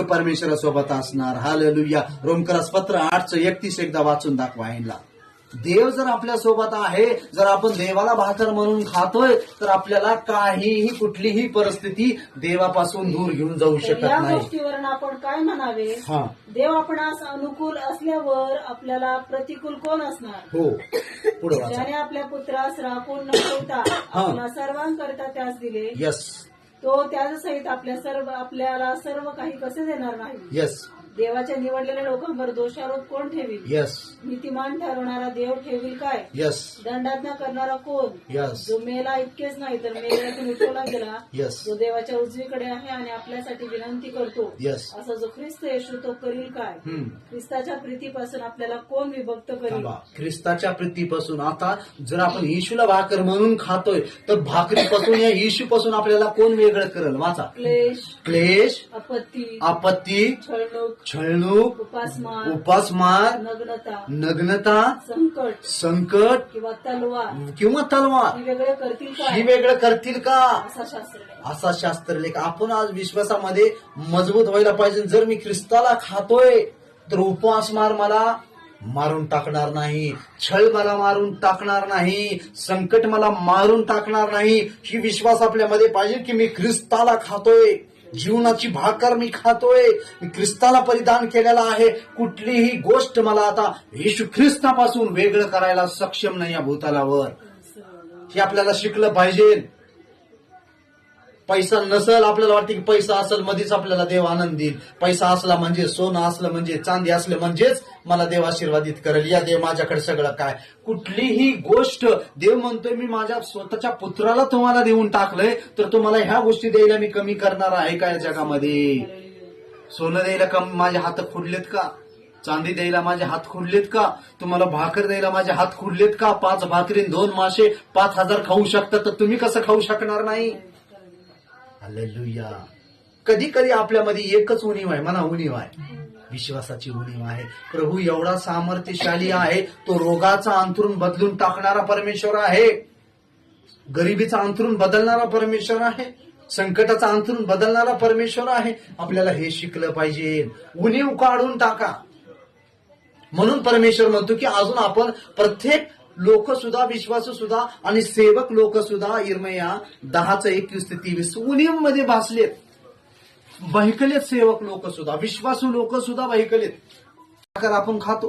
परमेश्वरासोबत असणार. हालेलुया. रोमकरास पत्र 8:31 एकदा वाचून दाखवा यांना. देव जर आपल्या सोबत आहे, जर आपण देवाला भाकर म्हणून खातोय, तर आपल्याला काहीही कुठलीही परिस्थिती देवापासून दूर घेऊन जाऊ शकत या नाही. गोष्टीवर आपण काय म्हणावे? देव आपणास अनुकूल असल्यावर आपल्याला प्रतिकूल कोण असणार? हो, पुढे वाचा. ज्याने आपल्या पुत्रास राखून न ठेवता आपल्या सर्वांकरता त्यास दिले, यस तो त्यासहित आपल्याला सर्व काही कसे देणार नाही? यस देवाच्या निवडलेल्या लोकांवर दोषारोप कोण ठेवील? यस नीतिमान ठरवणारा देव ठेवील काय? यस दंडात्मक करणारा कोण? यस जो मेला इतकेच नाही तर मेल्यातून उठवला गेला, यस जो देवाच्या उजवीकडे आहे आणि आपल्यासाठी विनंती करतो, यस असा जो ख्रिस्त येशू तो करील काय? ख्रिस्ताच्या प्रीतीपासून आपल्याला कोण विभक्त करील? ख्रिस्ताच्या प्रीतीपासून. आता जर आपण येशूला भाकर म्हणून खातोय, तर भाकरीपासून या येशूपासून आपल्याला कोण वेगळं करेल? वाचा. क्लेश, आपत्ती, छळणूक, उपासमार, नग्नता, संकट किंवा तलवार ही वेगळं करतील का? असा शास्त्रलेख. आपण आज विश्वासामध्ये मजबूत व्हायला पाहिजे. जर मी ख्रिस्ताला खातोय, तर उपासमार मला मारून टाकणार नाही, छळ मला मारून टाकणार नाही, संकट मला मारून टाकणार नाही. ही विश्वास आपल्यामध्ये पाहिजे की मी ख्रिस्ताला खातोय, जीवनाची भाकर मी खातोय, मी ख्रिस्ताला परिधान केलेला आहे. कुठलीही गोष्ट मला आता येशू ख्रिस्तापासून वेगळं करायला सक्षम नाही या भूतलावर. हे आपल्याला शिकलं पाहिजे. पैसा नसल, आपल्याला वाटतं की पैसा असेल मध्येच आपल्याला देव आनंद देईल. पैसा असला म्हणजे, सोनं असलं म्हणजे, चांदी असलं म्हणजेच मला देव आशीर्वादित करेल. या देव माझ्याकडे सगळं काय. कुठलीही गोष्ट देव म्हणतोय मी माझ्या स्वतःच्या पुत्राला तुम्हाला देऊन टाकलंय, तर तुम्हाला ह्या गोष्टी द्यायला मी कमी करणार आहे का या जगामध्ये? सोनं द्यायला माझे हात खुडलेत का? चांदी द्यायला माझे हात खुडलेत का? तुम्हाला भाकर द्यायला माझे हात खुडलेत का? 5 भाकरी 2 मासे 5,000 खाऊ शकतात, तर तुम्ही कसं खाऊ शकणार नाही? हालेलुया. कधी कधी आपल्यामध्ये एकच उणीव आहे, म्हणा उणीव आहे, विश्वासाची उणीव आहे. प्रभू एवढा सामर्थ्यशाली आहे, तो रोगाचा अंथरूण बदलून टाकणारा परमेश्वर आहे, गरिबीचा अंथरूण बदलणारा परमेश्वर आहे, संकटाचा अंथरूण बदलणारा परमेश्वर आहे. आपल्याला हे शिकलं पाहिजे. उणीव काढून टाका. म्हणून परमेश्वर म्हणतो की अजून आपण प्रत्येक लोक सुद्धा, विश्वासू सुद्धा आणि सेवक लोक सुद्धा यिर्मया 10:21-23 उणीव मध्ये भासलेत, बहकलेत. सेवक लोक सुद्धा, विश्वासू लोक सुद्धा बहकलेत. आपण खातो.